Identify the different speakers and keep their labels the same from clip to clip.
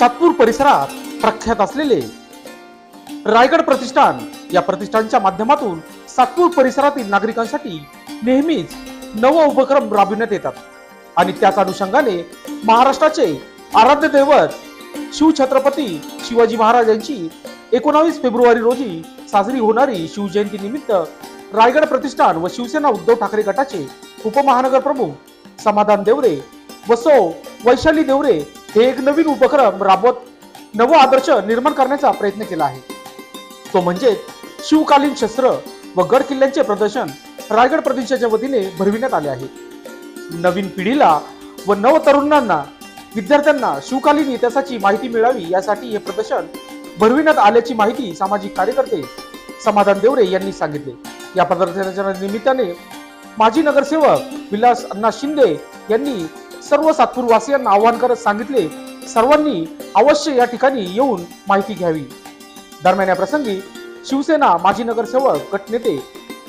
Speaker 1: सातपूर परिसरात प्रख्यात असलेले रायगड प्रतिष्ठान या प्रतिष्ठानच्या माध्यमातून सातपूर परिसरातील नागरिकांसाठी नेहमीच नव उपक्रम राबविण्यात येतात आणि त्याच अनुषंगाने महाराष्ट्राचे आराध्य दैवत शिवछत्रपती शिवाजी महाराज यांची 19 फेब्रुवारी रोजी साजरी होणारी शिवजयंती निमित्त रायगड प्रतिष्ठान व शिवसेना उद्धव ठाकरे गटाचे उपमहानगर प्रमुख समाधान देवरे व सौ वैशाली देवरे हे एक नवीन उपक्रम राबवत नव आदर्श निर्माण करण्याचा प्रयत्न केला आहे। तो म्हणजे शिवकालीन शस्त्र व गड किल्ल्यांचे प्रदर्शन रायगड प्रतिष्ठानच्या वतीने भरविण्यात आले आहे। नवीन पिढीला व नव तरुणांना विद्यार्थ्यांना शिवकालीन इतिहासाची माहिती मिळावी यासाठी हे प्रदर्शन भरविण्यात आल्याची माहिती सामाजिक कार्यकर्ते समाधान देवरे यांनी सांगितले। या प्रदर्शनाच्या निमित्ताने माजी नगरसेवक विलास अण्णा शिंदे यांनी सर्व सातपूर वासियांना आवाहन करत सांगितले सर्वांनी अवश्य या ठिकाणी येऊन माहिती घ्यावी। दरम्यान या प्रसंगी शिवसेना माजी नगरसेवक गटनेते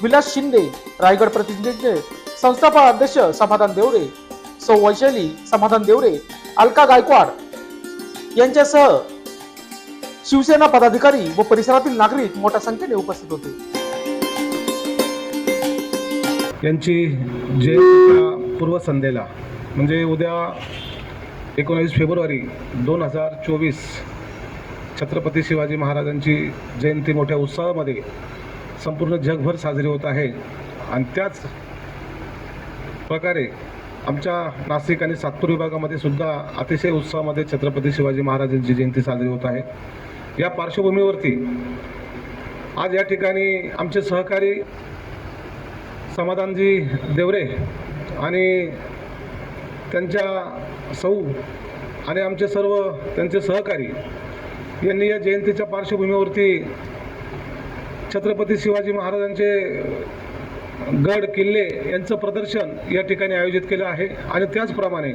Speaker 1: विलास शिंदे, रायगड प्रतिनिधीचे संस्थापक अध्यक्ष समाधान देवरे, सौ वैशाली समाधान देवरे, अलका गायकवाड यांच्यासह शिवसेना पदाधिकारी व परिसरातील नागरिक मोठ्या संख्येने उपस्थित होते।
Speaker 2: यांची जयंतीच्या पूर्वसंध्येला म्हणजे उद्या 19 फेब्रुवारी 2024 छत्रपती शिवाजी महाराजांची जयंती मोठ्या उत्साहामध्ये संपूर्ण जगभर साजरी होत आहे आणि त्याच प्रकारे आमच्या नाशिक आणि सातपूर विभागामध्ये सुद्धा अतिशय उत्साहामध्ये छत्रपती शिवाजी महाराजांची जयंती साजरी होत आहे। या पार्श्वभूमीवरती आज या ठिकाणी आमचे सहकारी समाधानजी देवरे आणि त्यांच्या सौ आणि आमचे सर्व त्यांचे सहकारी यांनी या जयंतीच्या पार्श्वभूमीवरती छत्रपती शिवाजी महाराजांचे गड किल्ले यांचं प्रदर्शन या ठिकाणी आयोजित केलं आहे आणि त्याचप्रमाणे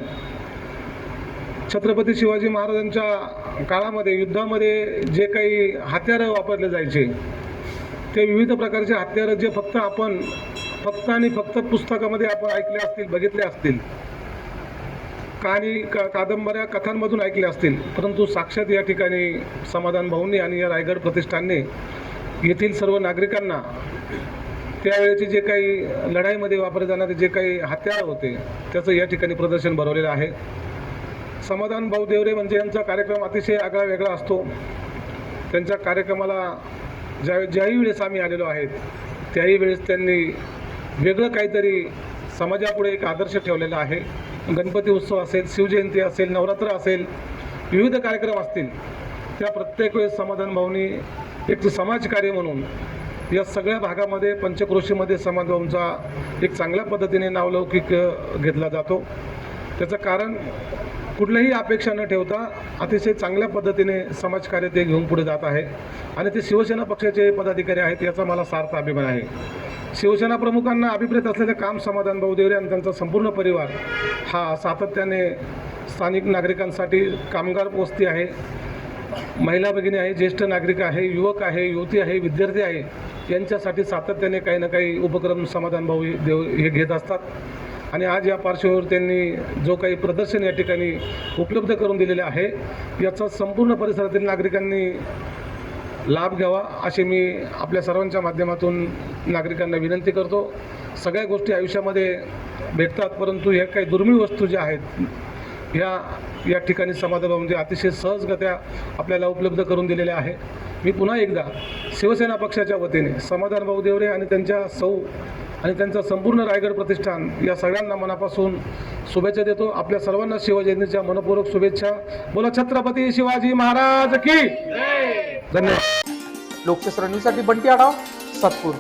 Speaker 2: छत्रपती शिवाजी महाराजांच्या काळामध्ये युद्धामध्ये जे काही हत्यारं वापरले जायचे ते विविध प्रकारचे हत्यारं जे फक्त पुस्तकामध्ये आपण ऐकले असतील, बघितले असतील, कादंबऱ्या कथांमधून ऐकले असतील, परंतु साक्षात या ठिकाणी समाधान भाऊंनी आणि या रायगड प्रतिष्ठानने येथील सर्व नागरिकांना त्यावेळेचे जे काही लढाईमध्ये वापरले जाणारे जे काही हत्यार होते त्याचं या ठिकाणी प्रदर्शन भरवलेलं आहे। समाधान भाऊ देवरे म्हणजे यांचा कार्यक्रम अतिशय आगळा वेगळा असतो। त्यांच्या कार्यक्रमाला ज्याही वेळेस आम्ही आलेलो आहेत त्याही वेळेस त्यांनी वेगळं काहीतरी समाजापुढे एक आदर्श ठेवलेला आहे। गणपती उत्सव असेल, शिवजयंती असेल, नवरात्र असेल, विविध कार्यक्रम असतील, त्या प्रत्येक वेळेस समाधान भाऊंनी एक समाजकार्य म्हणून या सगळ्या भागामध्ये पंचक्रोशीमध्ये समाज भाऊंचा एक चांगल्या पद्धतीने नावलौकिक घेतला जातो। त्याचं कारण कुठल्याही अपेक्षा न ठेवता अतिशय चांगल्या पद्धतीने समाजकार्य ते घेऊन पुढे जात आहे आणि ते शिवसेना पक्षाचे पदाधिकारी आहेत याचा मला सार्थ अभिमान आहे। शिवसेना प्रमुखांना अभिप्रेत असलेले काम समाधान भाऊ देवरे आणि त्यांचा संपूर्ण परिवार हा सातत्याने स्थानिक नागरिकांसाठी कामगार वस्ती आहे, महिला भगिनी आहे, ज्येष्ठ नागरिक आहे, युवक आहे, युवती आहे, विद्यार्थी आहे, यांच्यासाठी सातत्याने काही ना काही उपक्रम समाधान भाऊ हे घेत असतात आणि आज या पार्श्वभूमीवर त्यांनी जो काही प्रदर्शन या ठिकाणी उपलब्ध करून दिलेले आहे याचा संपूर्ण परिसरातील नागरिकांनी लाभ घ्यावा अशी मी आपल्या सर्वांच्या माध्यमातून नागरिकांना विनंती करतो। सगळ्या गोष्टी आयुष्यामध्ये भेटतात परंतु ह्या काही दुर्मिळ वस्तू ज्या आहेत या ठिकाणी समाधान म्हणजे अतिशय सहजगत्या आपल्याला उपलब्ध करून दिलेल्या आहे। मी पुन्हा एकदा शिवसेना पक्षाच्या वतीने समाधान भाऊ देवरे आणि त्यांच्या सौ आणि त्यांचा संपूर्ण रायगड प्रतिष्ठान या सगळ्यांना मनापासून शुभेच्छा देतो। आपल्या सर्वांना शिवजयंतीच्या मनपूर्वक शुभेच्छा। बोला छत्रपती शिवाजी महाराज की धन्यवाद।
Speaker 1: लोकशास्त्र न्यूजसाठी बंटी आढाव, सातपूर।